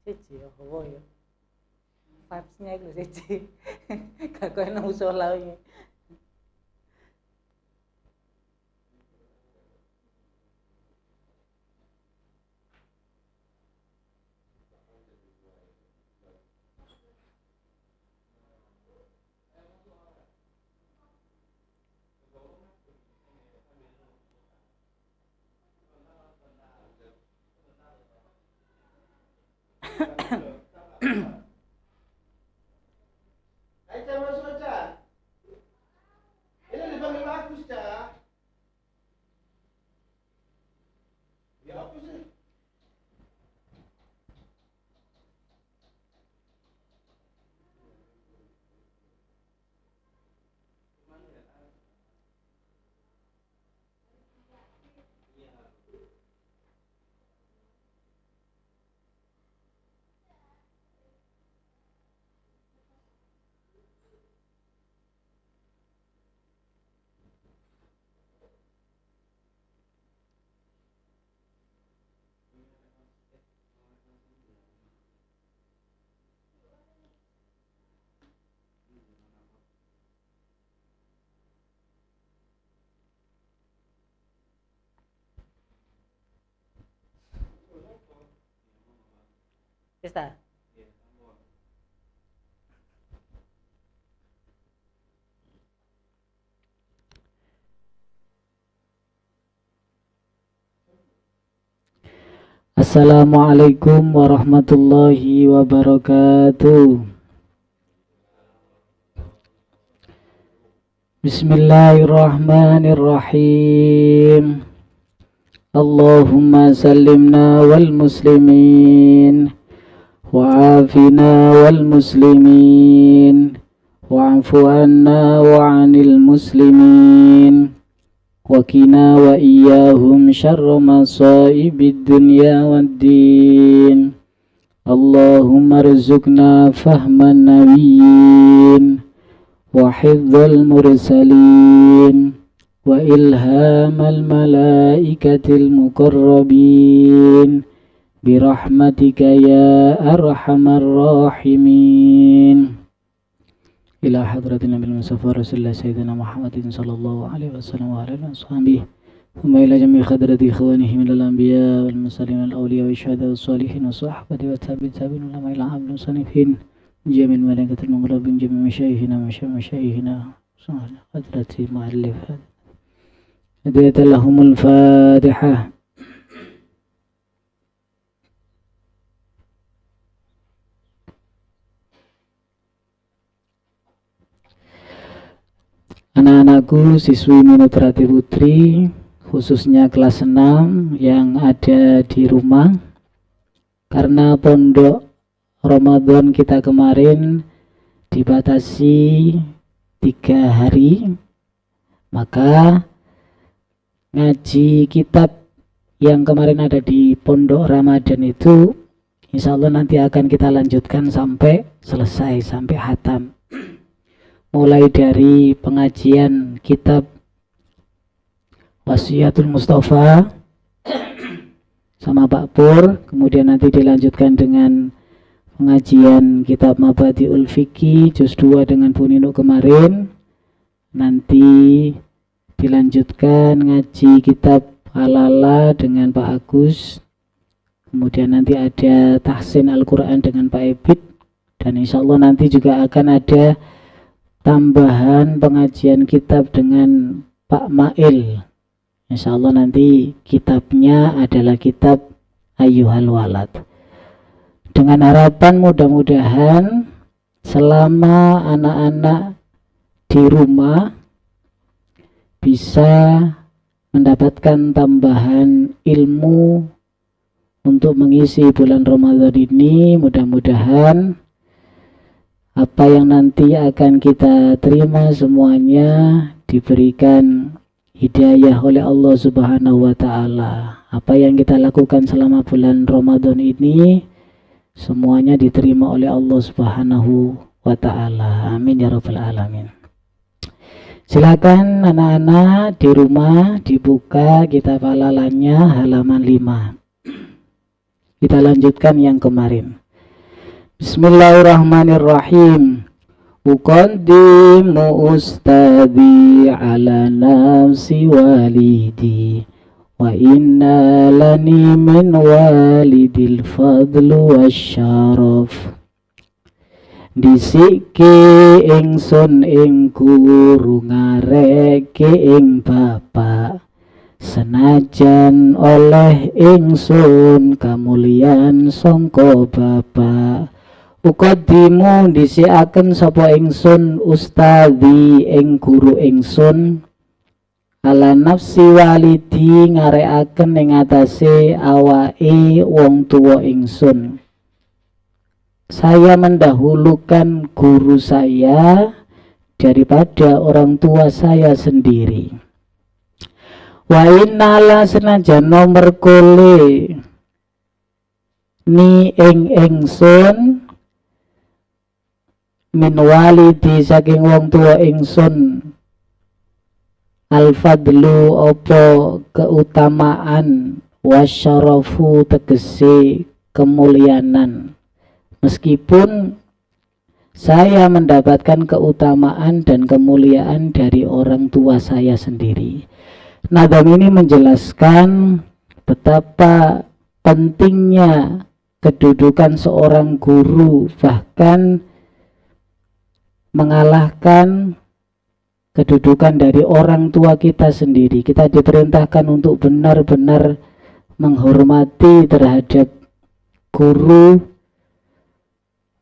Siji ya apa ya? Vibes-nya iku siji. Gak koyo nang musala iki. Wis ta? Assalamualaikum warahmatullahi wabarakatuh. Bismillahirrahmanirrahim. Allahumma sallimna wal muslimin wa afina wal muslimin wa'fu anna wa 'anil muslimin wa qina wa iyyahum syarra masaibid dunya waddin. Allahumma rzuqna fahman nabiyyin wa hifdzal mursalin wa ilhamal malaikatil muqarrabin birahmatika ya arhamar rahimin. Ila hadratin Nabil Mustafa Rasulullah Sayyidina Muhammadin sallallahu alaihi wasallam wa alihi washabihi thumma ila jami' hadrati ikhwanihi minal anbiya wal mursalin wal awliya wa syuhada was salihin wa sahbati wa tabi'in ulama ila abdul sanifin jami'il malaikatil muqarrabin jami' masyayikhina hadrati mu'allif hadiyat lahumul fatihah. Anak-anakku, siswi Minutrati Putri, khususnya kelas 6 yang ada di rumah, karena pondok Ramadan kita kemarin dibatasi 3 hari, maka ngaji kitab yang kemarin ada di pondok Ramadan itu insya Allah nanti akan kita lanjutkan sampai selesai, sampai hatam. Mulai dari pengajian kitab Wasiatul Mustafa sama Pak Pur, kemudian nanti dilanjutkan dengan pengajian kitab Mabadiul Fiqih juz 2 dengan Bu Nino kemarin, nanti dilanjutkan ngaji kitab Halala dengan Pak Agus, kemudian nanti ada tahsin Al-Quran dengan Pak Ebit, dan insya Allah nanti juga akan ada tambahan pengajian kitab dengan Pak Mail. Insya Allah nanti kitabnya adalah kitab Ayyuhal Walad. Dengan harapan mudah-mudahan selama anak-anak di rumah bisa mendapatkan tambahan ilmu untuk mengisi bulan Ramadan ini. Mudah-mudahan apa yang nanti akan kita terima semuanya diberikan hidayah oleh Allah Subhanahu wa Ta'ala. Apa yang kita lakukan selama bulan Ramadan ini semuanya diterima oleh Allah Subhanahu wa Ta'ala. Amin ya rabbal alamin. Silakan anak-anak di rumah dibuka kitab Halalanya halaman 5. Kita lanjutkan yang kemarin. Bismillahirrahmanirrahim. Uqaddimu ustadhi ala nafsi walidi wa inna lani min walidil fadlu wasyaraf. Disiki ingsun ing guru ngareke ing bapak, senajan oleh ingsun kamulian sangka bapak. Uqaddimu disiaken sapa ingsun ustadhi ing guru ingsun ala nafsi walidi ngarekaken ing atase awake wong tuwa ingsun. Saya mendahulukan guru saya daripada orang tua saya sendiri. Wa innala senajan nomor kole ni ing ingsun min walidi saking wong tua ingsun al-fadlu opo keutamaan wasyarafu tegese kemulianan. Meskipun saya mendapatkan keutamaan dan kemuliaan dari orang tua saya sendiri. Nadam ini menjelaskan betapa pentingnya kedudukan seorang guru, bahkan mengalahkan kedudukan dari orang tua kita sendiri. Kita diperintahkan untuk benar-benar menghormati terhadap guru,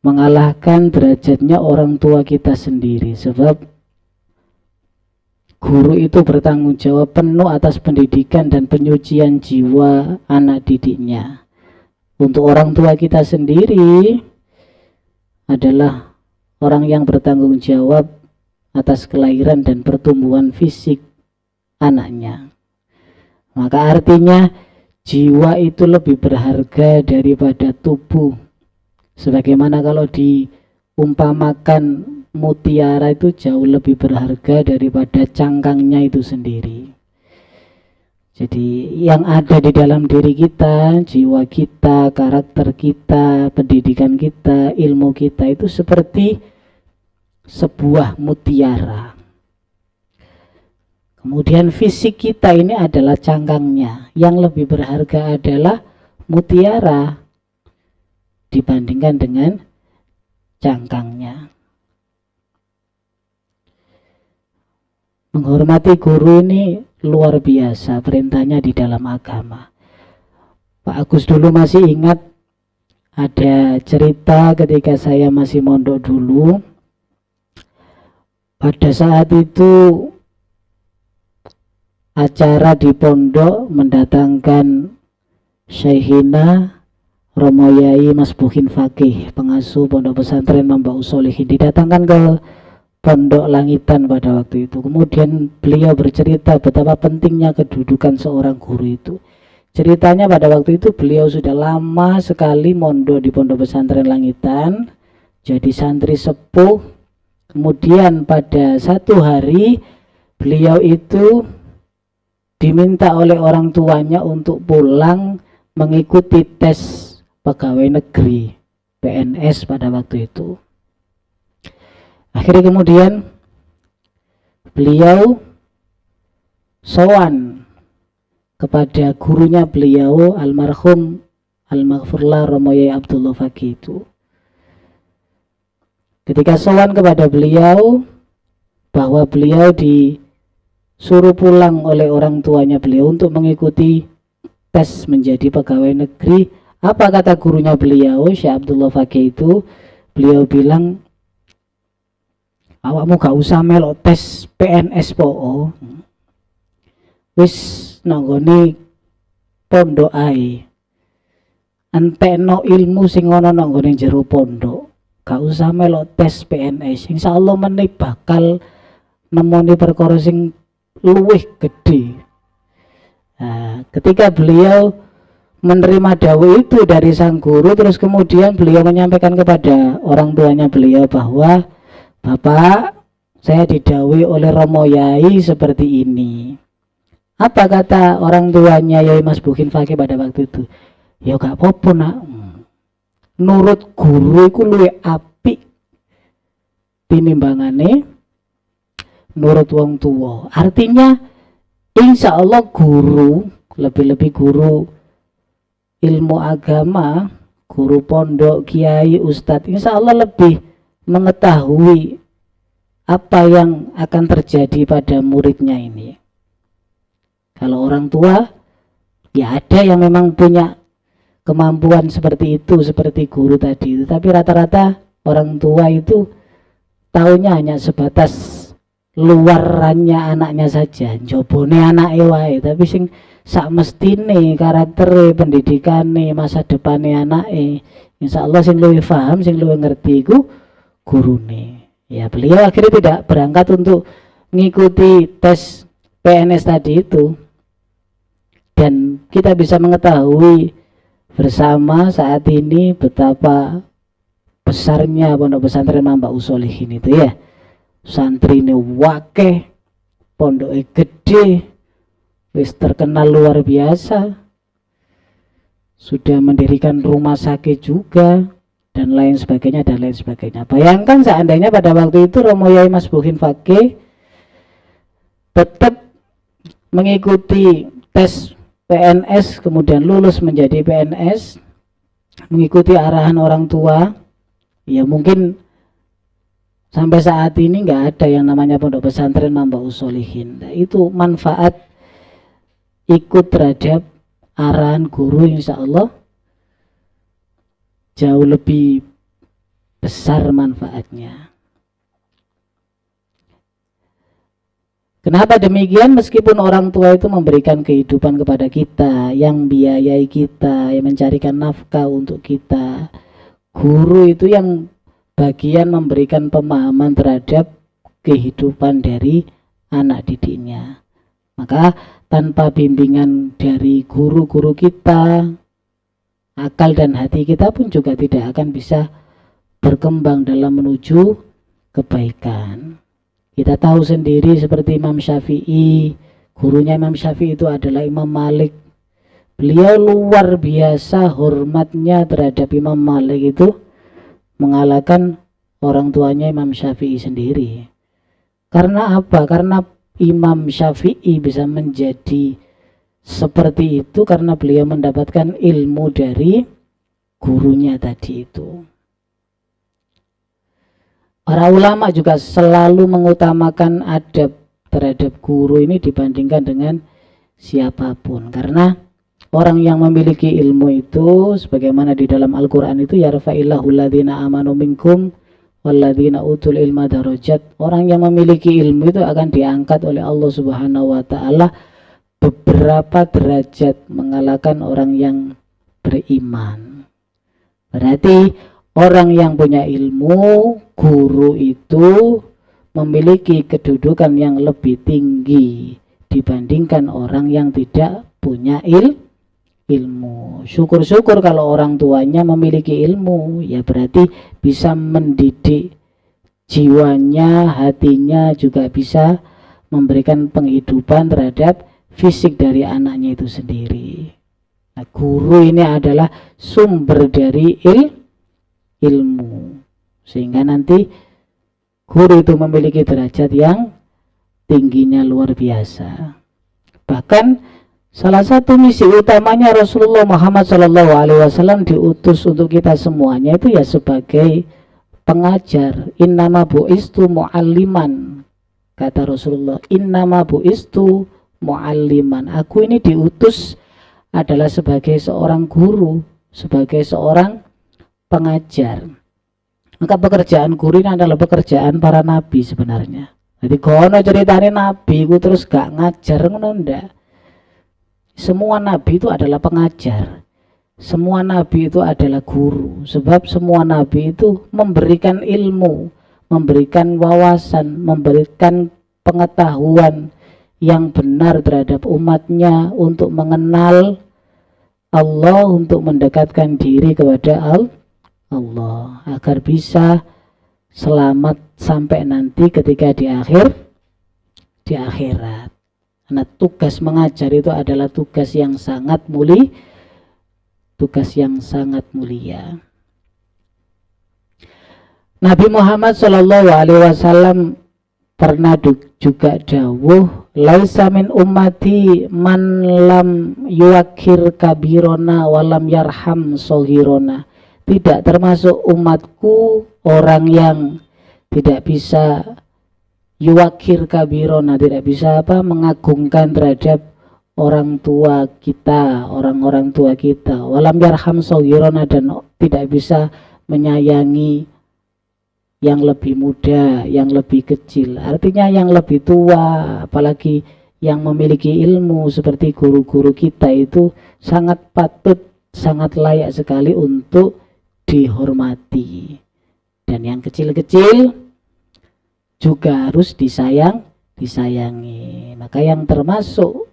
mengalahkan derajatnya orang tua kita sendiri. Sebab guru itu bertanggung jawab penuh atas pendidikan dan penyucian jiwa anak didiknya. Untuk orang tua kita sendiri adalah orang yang bertanggung jawab atas kelahiran dan pertumbuhan fisik anaknya. Maka artinya jiwa itu lebih berharga daripada tubuh. Sebagaimana kalau diumpamakan mutiara itu jauh lebih berharga daripada cangkangnya itu sendiri. Jadi yang ada di dalam diri kita, jiwa kita, karakter kita, pendidikan kita, ilmu kita itu seperti sebuah mutiara. Kemudian fisik kita ini adalah cangkangnya. Yang lebih berharga adalah mutiara dibandingkan dengan cangkangnya. Menghormati guru ini luar biasa perintahnya di dalam agama. Pak Agus dulu masih ingat ada cerita ketika saya masih mondok dulu. Pada saat itu acara di pondok mendatangkan Syekhina Romo Yai Mas Buhin Fakih, pengasuh pondok pesantren Mambaus Solihin, didatangkan ke Pondok Langitan pada waktu itu. Kemudian beliau bercerita betapa pentingnya kedudukan seorang guru itu. Ceritanya pada waktu itu beliau sudah lama sekali mondok di Pondok Pesantren Langitan, jadi santri sepuh. Kemudian pada satu hari beliau itu diminta oleh orang tuanya untuk pulang mengikuti tes pegawai negeri PNS pada waktu itu. Akhirnya kemudian beliau sowan kepada gurunya beliau almarhum Al-Maghfurlah Romo Yai Abdullah Fakih itu. Ketika sowan kepada beliau bahwa beliau disuruh pulang oleh orang tuanya beliau untuk mengikuti tes menjadi pegawai negeri, apa kata gurunya beliau Syekh Abdullah Fakih itu? Beliau bilang, awakmu gak usah melok tes PNS po, wis nanggone pondok ae, entekno ilmu sing ana nanggone jero pondok, gak usah melok tes PNS. Insyaallah meneh bakal nemoni perkara sing luwih gede. Nah, ketika beliau menerima dawuh itu dari sang guru, terus kemudian beliau menyampaikan kepada orang tuanya beliau bahwa, Bapak, saya didawuhi oleh Romo Yai seperti ini. Apa kata orang tuanya Yai Mas Buhin Fakih pada waktu itu? Ya gak apa-apa nak, nurut guru iku luwih apik tinimbangane nurut wong tua. Artinya insya Allah guru, lebih-lebih guru ilmu agama, guru pondok, kiai, ustadz, insya Allah lebih mengetahui apa yang akan terjadi pada muridnya ini. Kalau orang tua, ya ada yang memang punya kemampuan seperti itu, seperti guru tadi itu. Tapi rata-rata orang tua itu taunya hanya sebatas luarannya anaknya saja, jobone anake wae, tapi sing sak mestine karaktere, pendidikane, masa depane anake, insyaallah sing luwih paham, sing luwih ngerti iku gurune. Ya beliau akhirnya tidak berangkat untuk mengikuti tes PNS tadi itu, dan kita bisa mengetahui bersama saat ini betapa besarnya pondok pesantren Mambaul Sholihin itu ya. Santri ini wakeh, pondoknya gede, wis terkenal luar biasa, sudah mendirikan rumah sakit juga, dan lain sebagainya, dan lain sebagainya. Bayangkan seandainya pada waktu itu Romo Yai Mas Buhin Fakih tetap mengikuti tes PNS, kemudian lulus menjadi PNS, mengikuti arahan orang tua, ya mungkin sampai saat ini nggak ada yang namanya pondok pesantren Mambaul Sholihin. Nah, itu manfaat ikut terhadap arahan guru, insya Allah jauh lebih besar manfaatnya. Kenapa demikian? Meskipun orang tua itu memberikan kehidupan kepada kita, yang biayai kita, yang mencarikan nafkah untuk kita, guru itu yang bagian memberikan pemahaman terhadap kehidupan dari anak didiknya. Maka tanpa bimbingan dari guru-guru kita, akal dan hati kita pun juga tidak akan bisa berkembang dalam menuju kebaikan. Kita tahu sendiri seperti Imam Syafi'i, gurunya Imam Syafi'i itu adalah Imam Malik. Beliau luar biasa hormatnya terhadap Imam Malik itu, mengalahkan orang tuanya Imam Syafi'i sendiri. Karena apa? Karena Imam Syafi'i bisa menjadi seperti itu karena beliau mendapatkan ilmu dari gurunya tadi itu. Para ulama juga selalu mengutamakan adab terhadap guru ini dibandingkan dengan siapapun, karena orang yang memiliki ilmu itu sebagaimana di dalam Al-Quran itu yarfa'illahu alladhina amanu minkum walladhina utul ilma darajat. Orang yang memiliki ilmu itu akan diangkat oleh Allah Subhanahu wa taala beberapa derajat, mengalahkan orang yang beriman. Berarti orang yang punya ilmu, guru itu memiliki kedudukan yang lebih tinggi dibandingkan orang yang tidak punya ilmu. Syukur-syukur kalau orang tuanya memiliki ilmu, ya berarti bisa mendidik jiwanya, hatinya, juga bisa memberikan penghidupan terhadap fisik dari anaknya itu sendiri. Nah, guru ini adalah sumber dari ilmu, sehingga nanti guru itu memiliki derajat yang tingginya luar biasa. Bahkan salah satu misi utamanya Rasulullah Muhammad SAW diutus untuk kita semuanya itu ya sebagai pengajar. Innama bu'istu mu'alliman, kata Rasulullah. Innama bu'istu mu'alliman. Aku ini diutus adalah sebagai seorang guru, sebagai seorang pengajar. Maka pekerjaan guru ini adalah pekerjaan para nabi sebenarnya. Jadi kono ceritanya nabi ku terus gak ngajar, ngono ndak. Semua nabi itu adalah pengajar. Semua nabi itu adalah guru. Sebab semua nabi itu memberikan ilmu, memberikan wawasan, memberikan pengetahuan yang benar terhadap umatnya untuk mengenal Allah, untuk mendekatkan diri kepada Allah, agar bisa selamat sampai nanti ketika di akhirat. Karena tugas mengajar itu adalah tugas yang sangat mulia, tugas yang sangat mulia. Nabi Muhammad Shallallahu Alaihi Wasallam pernah juga dawuh, laisa min ummati man lam yuwakir kabirona walam yarham sohirona. Tidak termasuk umatku orang yang tidak bisa yuwakir kabirona, tidak bisa mengagungkan terhadap orang tua kita, orang-orang tua kita, walam yarham sohirona, dan tidak bisa menyayangi yang lebih muda, yang lebih kecil. Artinya yang lebih tua, apalagi yang memiliki ilmu seperti guru-guru kita, itu sangat patut, sangat layak sekali untuk dihormati. Dan yang kecil-kecil juga harus disayangi. Maka yang termasuk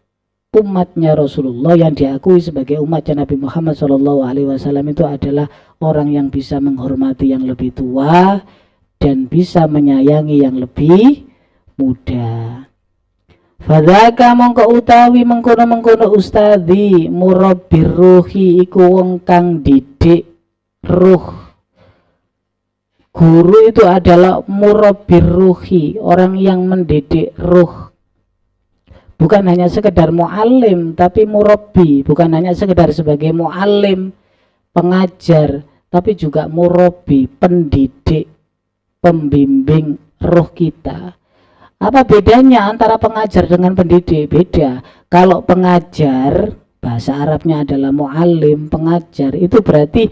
umatnya Rasulullah yang diakui sebagai umatnya Nabi Muhammad SAW itu adalah orang yang bisa menghormati yang lebih tua dan bisa menyayangi yang lebih muda. Fadzaka mongko utawi mengkono-mengkono ustadi murabbir ruhi iku wong kang didik ruh. Guru itu adalah murabbir ruhi, orang yang mendidik ruh. Bukan hanya sekedar muallim, tapi murabbi, bukan hanya sekedar sebagai muallim, pengajar, tapi juga murabbi, pendidik, pembimbing roh kita. Apa bedanya antara pengajar dengan pendidik? Beda. Kalau pengajar, bahasa Arabnya adalah muallim, pengajar, itu berarti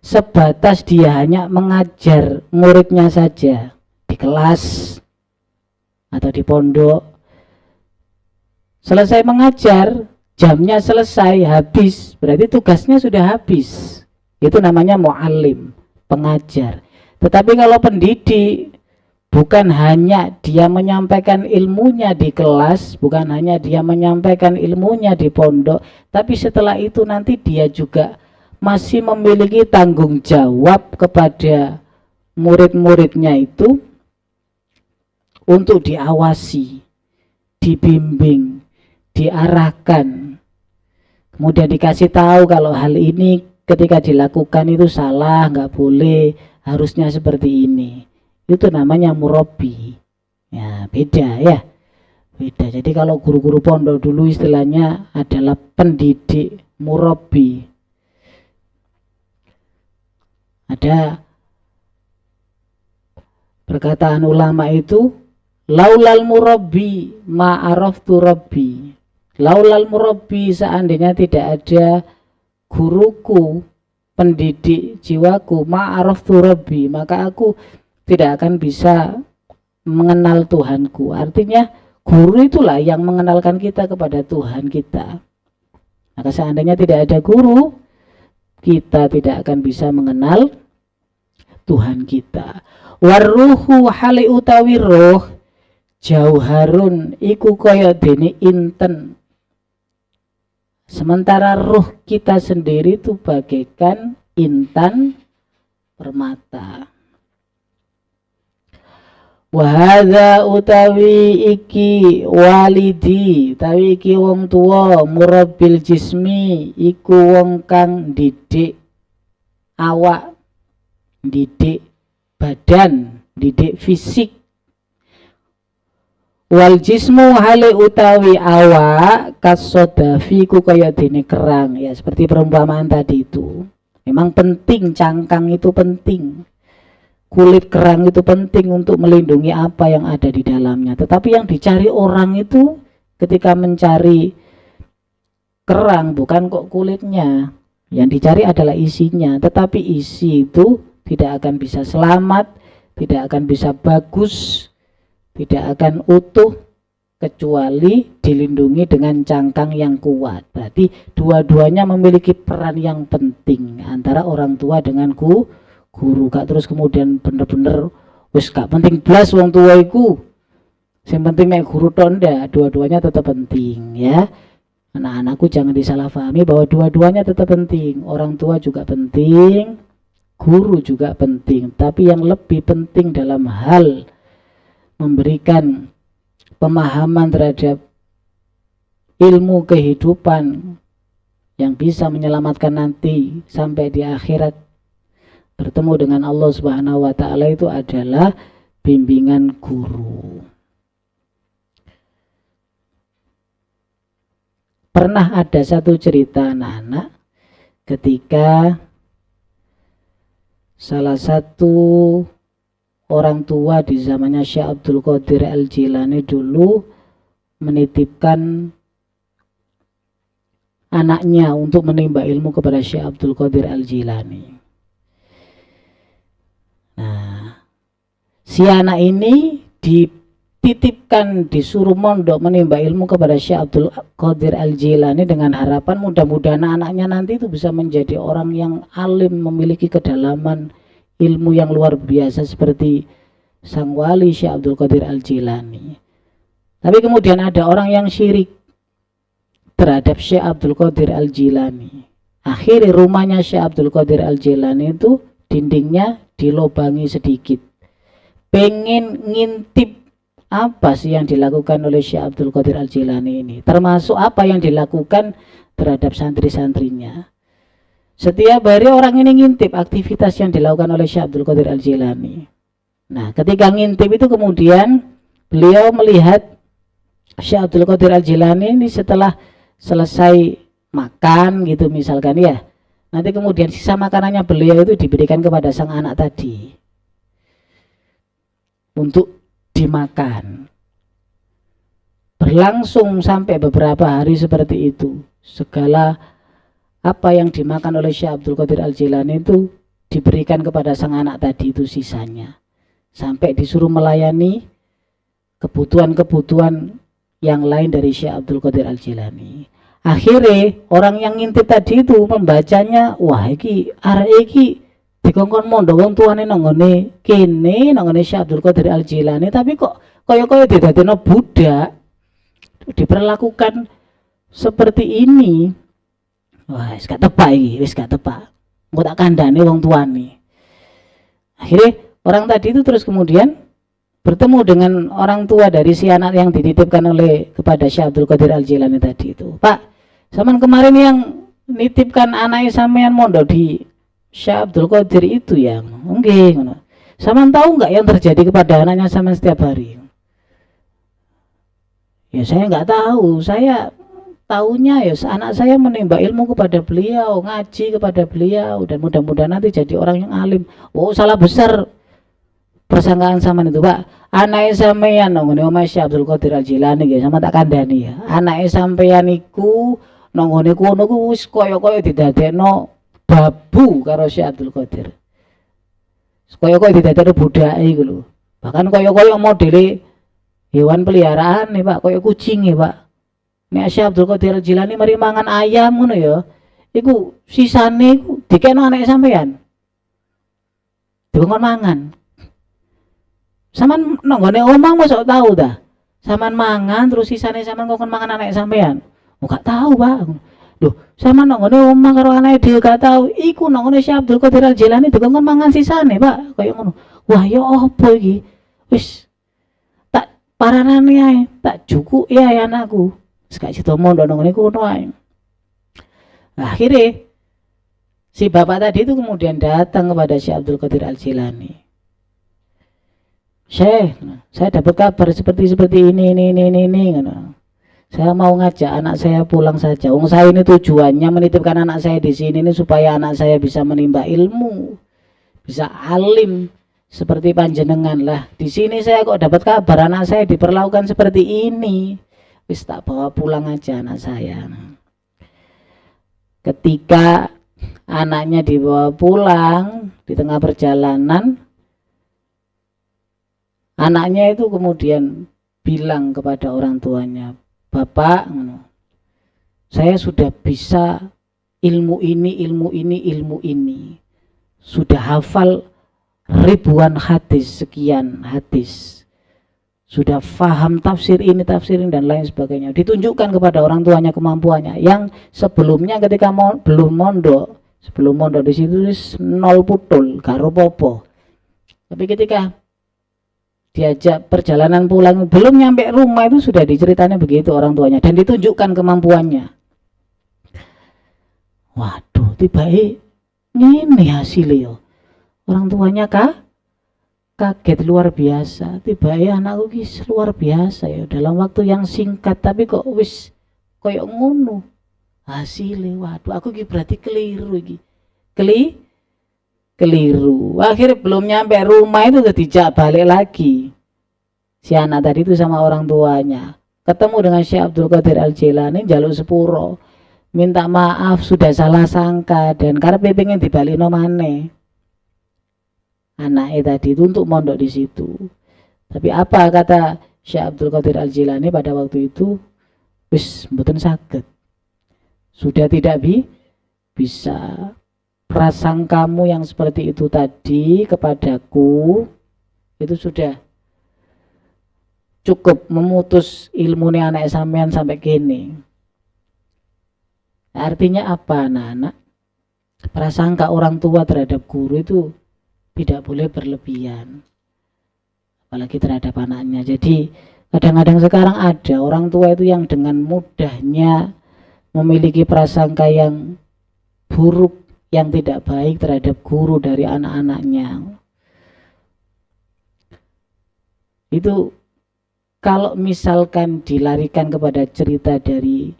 sebatas dia hanya mengajar muridnya saja di kelas atau di pondok. Selesai mengajar, jamnya selesai, habis, berarti tugasnya sudah habis. Itu namanya muallim, pengajar. Tetapi kalau pendidik, bukan hanya dia menyampaikan ilmunya di kelas, bukan hanya dia menyampaikan ilmunya di pondok, tapi setelah itu nanti dia juga masih memiliki tanggung jawab kepada murid-muridnya itu untuk diawasi, dibimbing, diarahkan, kemudian dikasih tahu kalau hal ini ketika dilakukan itu salah, nggak boleh, harusnya seperti ini. Itu namanya murabbi. Ya, beda ya. Beda. Jadi kalau guru-guru pondok dulu istilahnya adalah pendidik, murabbi. Ada perkataan ulama itu, laulal murabbi ma'araftu rabbi. Laulal murabbi, seandainya tidak ada guruku, pendidik jiwaku, ma'araftu rabbi, maka aku tidak akan bisa mengenal Tuhanku. Artinya guru itulah yang mengenalkan kita kepada Tuhan kita. Maka seandainya tidak ada guru, kita tidak akan bisa mengenal Tuhan kita. Waruhu hali utawi roh jauharun iku kaya dene inten. Sementara roh kita sendiri itu bagaikan intan permata. Wahada utawi iki walidi, utawi iki wong tua, murabbil jismi iku wong kang didik awak, didik badan, didik fisik. Wal jismu hale utawi awak kasodafi ku kaya dene kerang, ya seperti perumpamaan tadi itu. Memang penting, cangkang itu penting, kulit kerang itu penting untuk melindungi apa yang ada di dalamnya. Tetapi yang dicari orang itu ketika mencari kerang bukan kok kulitnya, yang dicari adalah isinya. Tetapi isi itu tidak akan bisa selamat, tidak akan bisa bagus, tidak akan utuh kecuali dilindungi dengan cangkang yang kuat. Berarti dua-duanya memiliki peran yang penting antara orang tua dengan guru. Gak terus kemudian bener-bener wis gak penting blas wong tua iku, yang penting mek guru tonda. Dua-duanya tetap penting ya. Anak-anakku jangan disalahpahami bahwa dua-duanya tetap penting. Orang tua juga penting, guru juga penting, tapi yang lebih penting dalam hal memberikan pemahaman terhadap ilmu kehidupan yang bisa menyelamatkan nanti sampai di akhirat bertemu dengan Allah Subhanahu wa taala itu adalah bimbingan guru. Pernah ada satu cerita anak-anak ketika salah satu orang tua di zamannya Syekh Abdul Qadir Al-Jilani dulu menitipkan anaknya untuk menimba ilmu kepada Syekh Abdul Qadir Al-Jilani. Nah, si anak ini dititipkan, disuruh mondok menimba ilmu kepada Syekh Abdul Qadir Al-Jilani dengan harapan mudah-mudahan anaknya nanti itu bisa menjadi orang yang alim, memiliki kedalaman ilmu yang luar biasa seperti sang wali Syekh Abdul Qadir Al-Jilani. Tapi kemudian ada orang yang syirik terhadap Syekh Abdul Qadir Al-Jilani. Akhirnya rumahnya Syekh Abdul Qadir Al-Jilani itu dindingnya dilobangi sedikit. Pengen ngintip apa sih yang dilakukan oleh Syekh Abdul Qadir Al-Jilani ini, termasuk apa yang dilakukan terhadap santri-santrinya. Setiap hari orang ini ngintip aktivitas yang dilakukan oleh Syekh Abdul Qadir Al-Jilani. Nah, ketika ngintip itu kemudian beliau melihat Syekh Abdul Qadir Al-Jilani ini setelah selesai makan gitu misalkan ya, nanti kemudian sisa makanannya beliau itu diberikan kepada sang anak tadi untuk dimakan. Berlangsung sampai beberapa hari seperti itu. Segala apa yang dimakan oleh Syekh Abdul Qadir Al-Jilani itu diberikan kepada sang anak tadi itu sisanya, sampai disuruh melayani kebutuhan-kebutuhan yang lain dari Syekh Abdul Qadir Al-Jilani. Akhirnya orang yang ngintip tadi itu membacanya, wah iki arek iki dikongkon mondok wong tuane nonggone kene, nonggone Syekh Abdul Qadir Al-Jilani, tapi kok kaya-kaya didadekno budak, diperlakukan seperti ini. Wah, wis gak tepak iki, wis gak tepak. Engko tak kandhane wong tuane. Akhirnya orang tadi itu terus kemudian bertemu dengan orang tua dari si anak yang dititipkan oleh kepada Syekh Abdul Qadir Al-Jilani tadi itu. Pak, zaman kemarin yang nitipkan anaknya sampean mondok di Syekh Abdul Qadir itu ya, nggih ngono. Sampean tahu nggak yang terjadi kepada anaknya sampean setiap hari? Ya saya nggak tahu. Saya tahunya ya anak saya menimba ilmu kepada beliau, ngaji kepada beliau, dan mudah-mudahan nanti jadi orang yang alim. Oh, salah besar persangkaan sama itu, Pak. Anake sampeyan nggone omahe Syekh Abdul Qadir Al-Jilani nggih, sama tak kandhani ya. Anake sampeyan iku nggone kono ku wis kaya-kaya didadekno babu karo Syekh Abdul Qadir. Kaya-kaya didadekno budake iku lho. Bahkan kaya-kaya modele hewan peliharaan nih, Pak, kaya kucing ya, Pak. Nek Syekh Abdul Qadir Al-Jilani mari mangan ayam ngono ya. Iku sisane iku dikeno anake sampeyan. Dikon mangan. Saman nonggone omah mosok tahu dah. Saman mangan terus sisane saman kok mangan anak sampean. Oh gak tahu, Pak. Duh, saman nonggone omah karo anake dhewe gak tahu. Iku nonggone Syekh Abdul Qadir Al-Jilani dikon mangan sisane, Pak. Kaya ngono. Wah, ya apa iki? Wis tak paranane ae, tak jukuki ae anakku. Wis gak sida mondok nonggone kono ae. Akhirnya si bapak tadi itu kemudian datang kepada Syekh Abdul Qadir Al-Jilani. Syekh, saya dapat kabar seperti ini. Saya mau ngajak anak saya pulang saja. Wong saya ini tujuannya menitipkan anak saya di sini ini supaya anak saya bisa menimba ilmu, bisa alim seperti panjenengan lah. Di sini saya kok dapat kabar anak saya diperlakukan seperti ini. Wis tak bawa pulang aja anak saya. Ketika anaknya dibawa pulang di tengah perjalanan, anaknya itu kemudian bilang kepada orang tuanya, Bapak, saya sudah bisa ilmu ini, sudah hafal ribuan hadis, sekian hadis, sudah faham tafsir ini dan lain sebagainya. Ditunjukkan kepada orang tuanya kemampuannya yang sebelumnya ketika belum mondok di situ nol putul, karo popo. Tapi ketika diajak perjalanan pulang, belum nyampe rumah itu sudah diceritanya begitu orang tuanya dan ditunjukkan kemampuannya. Waduh, tiba-tiba ini hasilnya. Orang tuanya kaget luar biasa. Tiba ya anakku ki luar biasa ya dalam waktu yang singkat tapi kok wis koyok ngono hasilnya. Waduh, aku ki berarti keliru iki. Keliru. Akhirnya belum nyampe rumah itu udah dijak balik lagi. Si anak tadi itu sama orang tuanya. Ketemu dengan Syekh Abdul Qadir Al-Jilani jaluk sepuro. Minta maaf sudah salah sangka dan karena pengen dibalik nomane. Anaknya tadi itu untuk mondok di situ. Tapi apa kata Syekh Abdul Qadir Al-Jilani pada waktu itu? Wis mboten saged. Sudah tidak bisa. Prasangkamu yang seperti itu tadi kepadaku itu sudah cukup memutus ilmu nih anak sampean sampai kini. Artinya apa anak-anak? Prasangka orang tua terhadap guru itu tidak boleh berlebihan, apalagi terhadap anaknya. Jadi kadang-kadang sekarang ada orang tua itu yang dengan mudahnya memiliki prasangka yang buruk, yang tidak baik terhadap guru dari anak-anaknya. Itu kalau misalkan dilarikan kepada cerita dari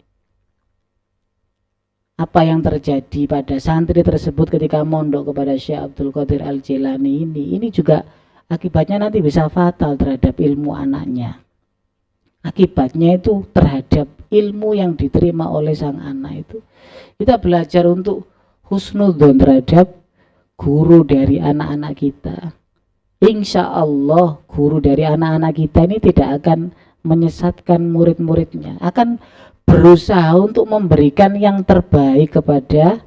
apa yang terjadi pada santri tersebut ketika mondok kepada Syekh Abdul Qadir Al-Jilani ini juga akibatnya nanti bisa fatal terhadap ilmu anaknya. Akibatnya itu terhadap ilmu yang diterima oleh sang anak itu. Kita belajar untuk husnudzon terhadap guru dari anak-anak kita. Insya Allah guru dari anak-anak kita ini tidak akan menyesatkan murid-muridnya, akan berusaha untuk memberikan yang terbaik kepada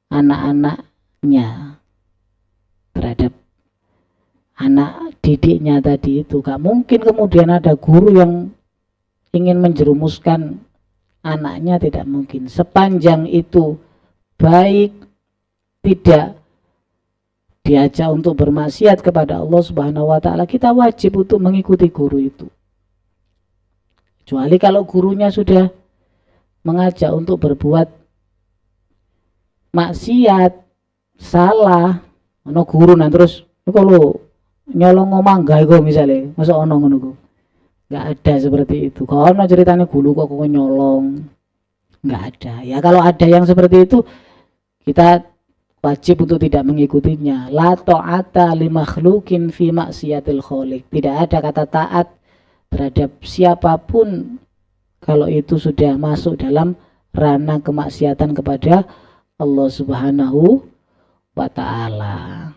anak-anaknya, terhadap anak didiknya tadi itu. Gak mungkin kemudian ada guru yang ingin menjerumuskan anaknya, tidak mungkin. Sepanjang itu baik, tidak diajak untuk bermaksiat kepada Allah Subhanahu wa taala, kita wajib untuk mengikuti guru itu. Kecuali kalau gurunya sudah mengajak untuk berbuat maksiat, salah, ono guru nah terus kalau nyolong mangga iku misalnya, masa ono ngono ku. Enggak ada seperti itu. Kalau ono ceritanya guru kok nyolong, enggak ada. Ya kalau ada yang seperti itu kita wajib untuk tidak mengikutinya. La ta'ata li makhlukin fi maksiatil khaliq. Tidak ada kata taat terhadap siapapun kalau itu sudah masuk dalam ranah kemaksiatan kepada Allah Subhanahu wa taala.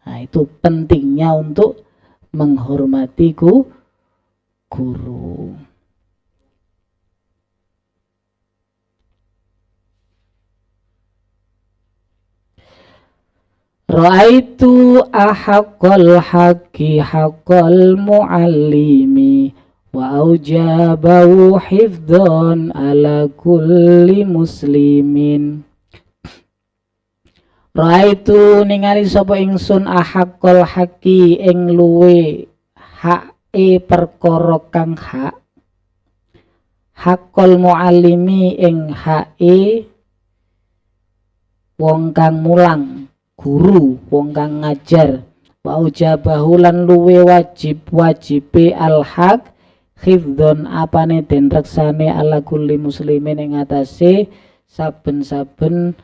Nah, itu pentingnya untuk menghormati guru. Ra'aitu ahaqqal haqqi haqqal muallimi wa aujabahu hifdhan ala kulli muslimin. Ra'aitu ningali sapa ingsun ahaqqal haqqi ing luwe hake perkara kang hak, haqqal muallimi ing hake wong kang mulang, guru, wong kang ngajar. Wa ujabahu lan luwe wajibe al-haq hifdzon apane den reksane ala kulli muslimin ing atase saben-saben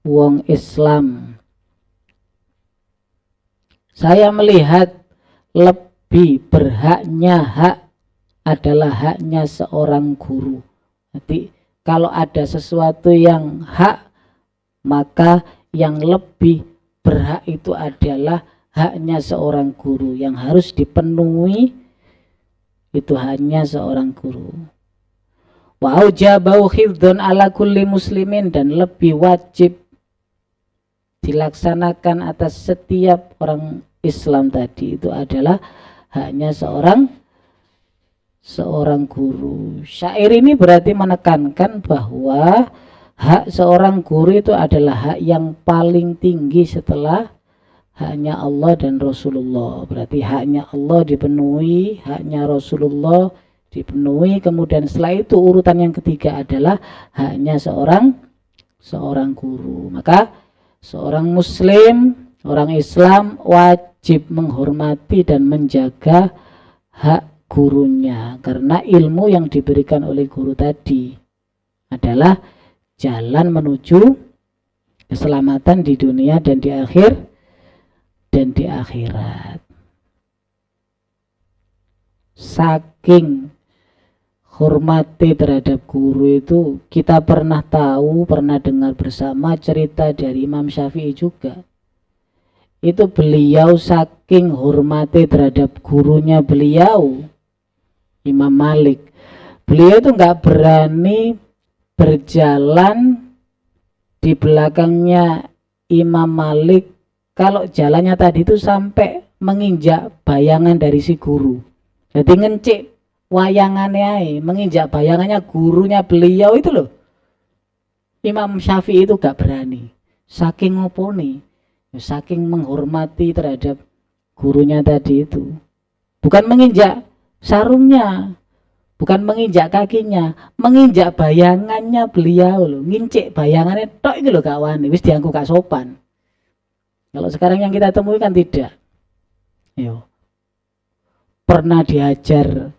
wong Islam. Saya melihat lebih berhaknya hak adalah haknya seorang guru. Jadi kalau ada sesuatu yang hak, maka yang lebih berhak itu adalah haknya seorang guru, yang harus dipenuhi itu hanya seorang guru. Wa aujabahu hifdzan ala kulli muslimin, dan lebih wajib dilaksanakan atas setiap orang Islam tadi itu adalah haknya seorang guru. Syair ini berarti menekankan bahwa hak seorang guru itu adalah hak yang paling tinggi setelah haknya Allah dan Rasulullah. Berarti haknya Allah dipenuhi, haknya Rasulullah dipenuhi, kemudian setelah itu urutan yang ketiga adalah haknya seorang guru. Maka Seorang muslim, orang Islam wajib menghormati dan menjaga hak gurunya, karena ilmu yang diberikan oleh guru tadi adalah jalan menuju keselamatan di dunia dan di akhirat. Saking hormati terhadap guru itu, kita pernah tahu, pernah dengar bersama cerita dari Imam Syafi'i juga. Itu beliau saking hormati terhadap gurunya beliau, Imam Malik. Beliau itu nggak berani berjalan di belakangnya Imam Malik kalau jalannya tadi itu sampai menginjak bayangan dari si guru. Jadi ngencik wayangannya, menginjak bayangannya gurunya beliau itu loh. Imam Syafi'i itu gak berani. Saking ngoponi, saking menghormati terhadap gurunya tadi itu. Bukan menginjak sarungnya, bukan menginjak kakinya, menginjak bayangannya beliau loh. Ngincik bayangannya tok itu loh, gak wani, wis diangku gak sopan. Kalau sekarang yang kita temui kan tidak. Yo. Pernah diajar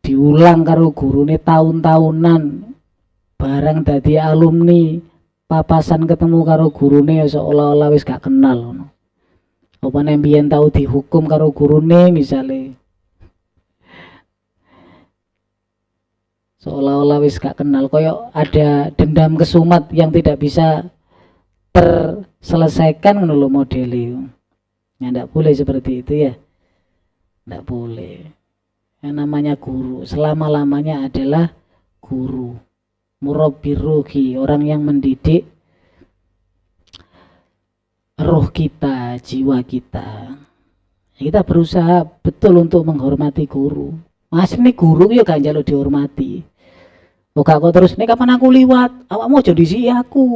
diulang karo gurune tahun-tahunan, barang dadi alumni papasan ketemu karo gurune ya seolah-olah wis gak kenal. Apa nembiyen tau dihukum karo gurune misalnya, seolah-olah wis gak kenal, koyok ada dendam kesumat yang tidak bisa terselesaikan ngono lho modele. Ya ndak boleh seperti itu ya. Ndak boleh. Yang namanya guru selama-lamanya adalah guru, murabbir ruhi, orang yang mendidik roh kita, jiwa kita. Kita berusaha betul untuk menghormati guru. Mas ini guru ya gak njaluk dihormati. Kok kok terus nek kapan aku liwat, awakmu aja disi aku.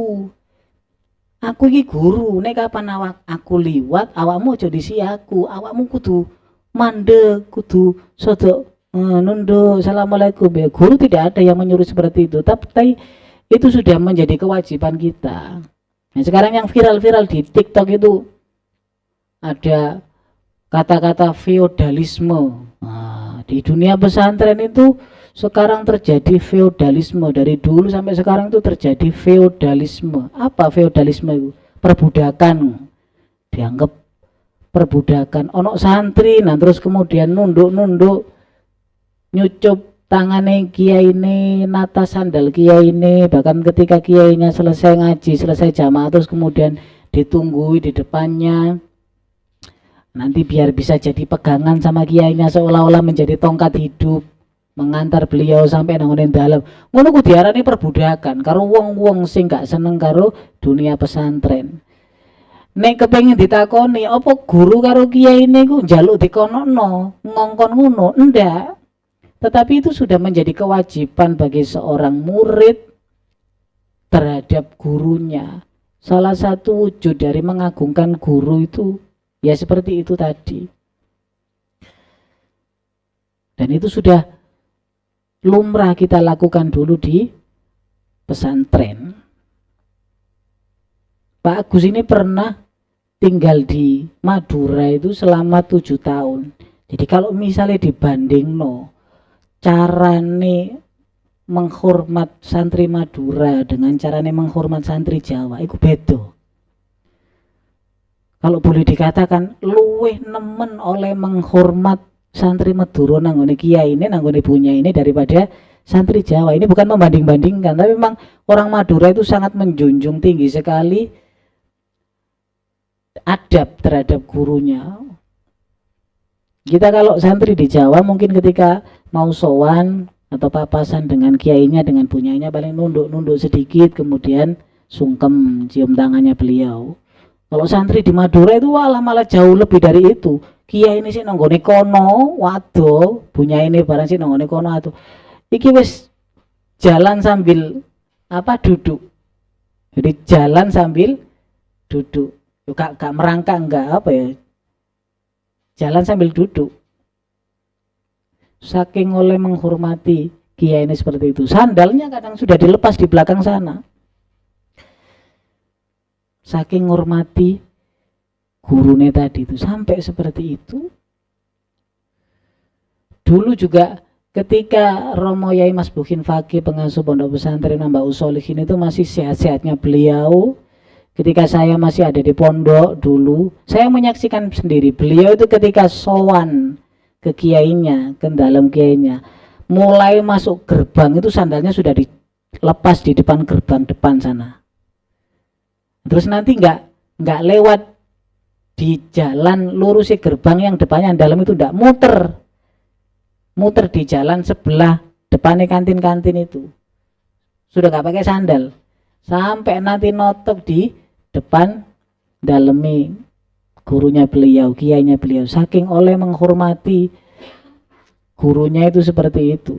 Aku iki guru, nek kapan aku liwat, awakmu aja disi aku. Awakmu kudu mandek, kudu sodok nunduk, assalamualaikum. Ya, guru tidak ada yang menyuruh seperti itu, tapi itu sudah menjadi kewajiban kita. Nah, sekarang yang viral-viral di TikTok itu ada kata-kata feodalisme. Nah, di dunia pesantren itu sekarang terjadi feodalisme, dari dulu sampai sekarang itu terjadi feodalisme. Apa feodalisme itu? Perbudakan, dianggap perbudakan. Ono santri, nah terus kemudian nunduk nyucup tangane kiai ini, nata sandal kiai ini, bahkan ketika kiainya selesai ngaji, selesai jamaah, terus kemudian ditunggui di depannya, nanti biar bisa jadi pegangan sama kiainya, seolah-olah menjadi tongkat hidup mengantar beliau sampai nang dalam. Ngono ku diarani perbudakan karo wong-wong sing gak seneng karo dunia pesantren. Nek kepengin ditakoni apa guru karo kiai niku njaluk dikonokno ngongkon ngono, ndak. Tetapi itu sudah menjadi kewajiban bagi seorang murid terhadap gurunya. Salah satu wujud dari mengagungkan guru itu ya seperti itu tadi. Dan itu sudah lumrah kita lakukan dulu di pesantren. Pak Agus ini pernah tinggal di Madura itu selama 7 tahun. Jadi kalau misalnya dibanding carane menghormat santri Madura dengan carane menghormat santri Jawa itu beda. Kalau boleh dikatakan luweh nemen oleh menghormat santri Madura nanggone kiai ini, nanggone punya ini daripada santri Jawa. Ini bukan membanding-bandingkan, tapi memang orang Madura itu sangat menjunjung tinggi sekali adab terhadap gurunya. Kita kalau santri di Jawa mungkin ketika mau sowan atau papasan dengan kiainya, dengan punyainya, paling nunduk sedikit, kemudian sungkem cium tangannya beliau. Kalau santri di Madura itu malah jauh lebih dari itu. Kiai ini sih nonggone kono, waduh, punya ini barang sih nonggone kono atau iki wis jalan sambil duduk. Jadi jalan sambil duduk. Gak merangkak, enggak jalan sambil duduk. Saking oleh menghormati kiai ini seperti itu. Sandalnya kadang sudah dilepas di belakang sana. saking ngormati gurunya tadi itu, sampai seperti itu. Dulu juga ketika Romo Yai Mas Bukin Fakih, pengasuh pondok pesantren Mbak Usolihin itu masih sehat-sehatnya beliau, ketika saya masih ada di pondok dulu, saya menyaksikan sendiri beliau itu ketika sowan ke kiainya, ke dalam kiainya, mulai masuk gerbang itu sandalnya sudah dilepas di depan gerbang depan sana. Terus nanti nggak lewat di jalan lurus gerbang yang depannya dalam itu, nggak muter di jalan sebelah depannya kantin-kantin itu, sudah nggak pakai sandal sampai nanti notok di depan dalemi gurunya beliau, kiainya beliau, saking oleh menghormati gurunya itu seperti itu.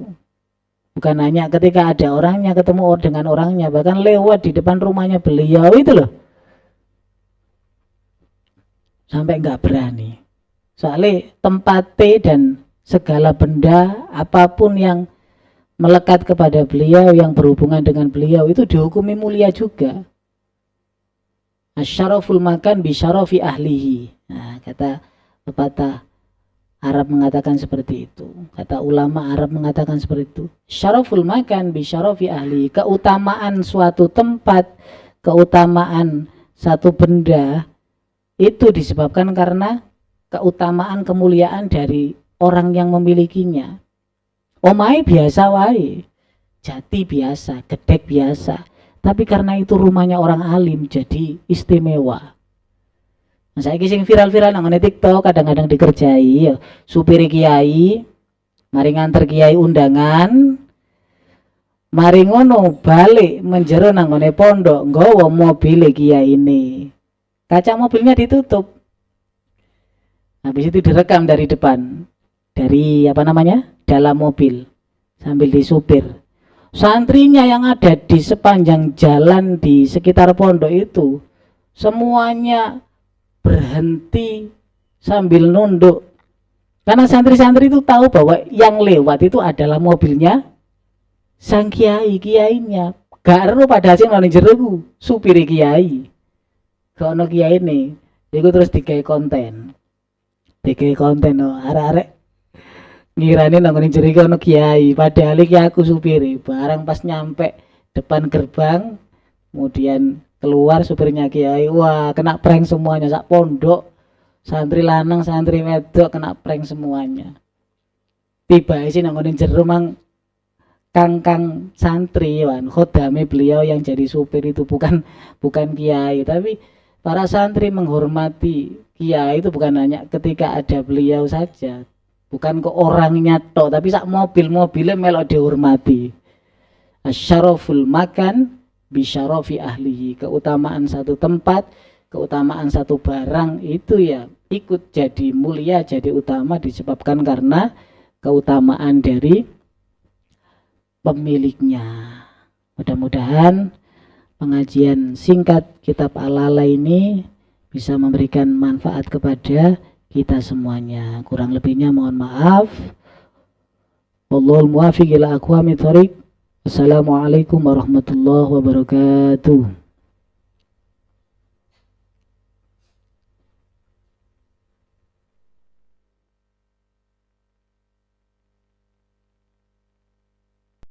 Bukan hanya ketika ada orangnya, ketemu dengan orangnya, bahkan lewat di depan rumahnya beliau itu loh, sampai nggak berani. Soalnya tempatnya dan segala benda apapun yang melekat kepada beliau, yang berhubungan dengan beliau itu dihukumi mulia juga. Asyaraful makan bisyarafi ahlihi. Nah, kata pepatah Arab mengatakan seperti itu. Kata ulama Arab mengatakan seperti itu. Syaraful makan bisyarafi ahlihi. Keutamaan suatu tempat, keutamaan satu benda itu disebabkan karena keutamaan kemuliaan dari orang yang memilikinya. Omai biasa wae, jati biasa, gedek biasa, tapi karena itu rumahnya orang alim jadi istimewa. Nah, saya kisah viral-viral nang TikTok kadang-kadang dikerjai ya, supir kiai mari nganter kiai undangan, mari ngono balik menjero nang pondok nggawa mobil kiai ini, kaca mobilnya ditutup, habis itu direkam dari depan, dari dalam mobil sambil disupir. Santrinya yang ada di sepanjang jalan di sekitar pondok itu semuanya berhenti sambil nunduk, karena santri-santri itu tahu bahwa yang lewat itu adalah mobilnya sang kiainya. Gak ero pada hasil nang jero supir kiai, gak ono kiai ini, itu terus dikai konten arek-arek ngirane nang jero iki ono kiai, padahal iki aku supire. Barang pas nyampe depan gerbang, kemudian keluar supirnya kiai, wah kena prank semuanya, sak pondok, santri lanang santri wedok kena prank semuanya. Tiba sih nang jero mang kang santri wan khodame beliau yang jadi supir itu bukan kiai, tapi para santri menghormati kiai itu bukan hanya ketika ada beliau saja, bukan ke orangnya tok, tapi sak mobilnya melok dihormati. Asyaraful makan bisyarafi ahlihi. Keutamaan satu tempat, keutamaan satu barang itu ya ikut jadi mulia, jadi utama disebabkan karena keutamaan dari pemiliknya. Mudah-mudahan pengajian singkat kitab Al-Ala ini bisa memberikan manfaat kepada kita semuanya. Kurang lebihnya mohon maaf. Wallahul muwaffiq ila aqwamit thoriq. Assalamualaikum warahmatullahi wabarakatuh.